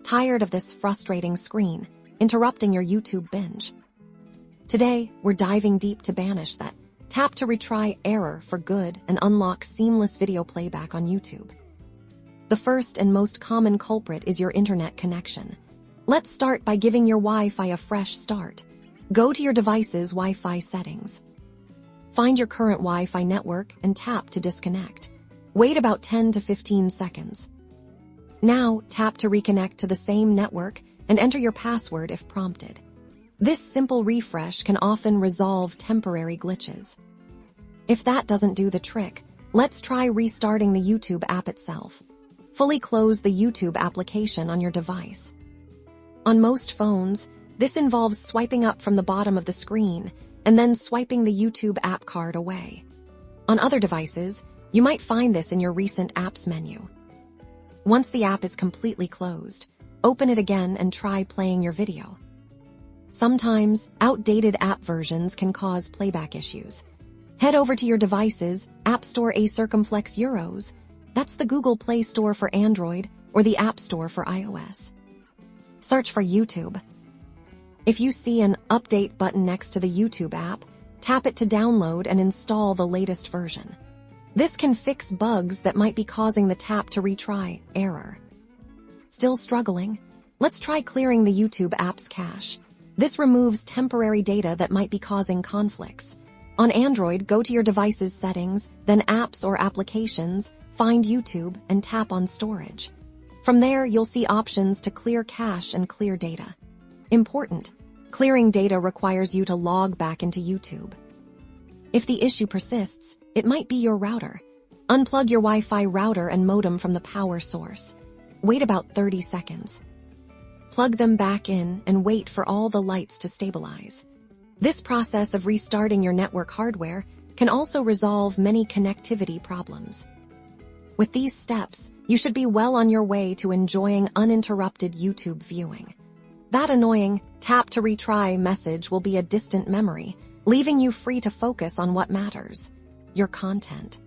Tired of this frustrating screen, interrupting your YouTube binge? Today, we're diving deep to banish that tap to retry error for good and unlock seamless video playback on YouTube. The first and most common culprit is your internet connection. Let's start by giving your Wi-Fi a fresh start. Go to your device's Wi-Fi settings. Find your current Wi-Fi network and tap to disconnect. Wait about 10 to 15 seconds. Now, tap to reconnect to the same network and enter your password if prompted. This simple refresh can often resolve temporary glitches. If that doesn't do the trick, let's try restarting the YouTube app itself. Fully close the YouTube application on your device. On most phones, this involves swiping up from the bottom of the screen and then swiping the YouTube app card away. On other devices, you might find this in your recent apps menu. Once the app is completely closed, open it again and try playing your video. Sometimes, outdated app versions can cause playback issues. Head over to your device's App Store a circumflex euros. That's the Google Play Store for Android or the App Store for iOS. Search for YouTube. If you see an Update button next to the YouTube app, tap it to download and install the latest version. This can fix bugs that might be causing the tap to retry error. Still struggling? Let's try clearing the YouTube app's cache. This removes temporary data that might be causing conflicts. On Android, go to your device's settings, then Apps or Applications, find YouTube, and tap on Storage. From there, you'll see options to clear cache and clear data. Important: clearing data requires you to log back into YouTube. If the issue persists, it might be your router. Unplug your Wi-Fi router and modem from the power source. Wait about 30 seconds. Plug them back in and wait for all the lights to stabilize. This process of restarting your network hardware can also resolve many connectivity problems. With these steps, you should be well on your way to enjoying uninterrupted YouTube viewing. That annoying tap to retry message will be a distant memory, leaving you free to focus on what matters: your content.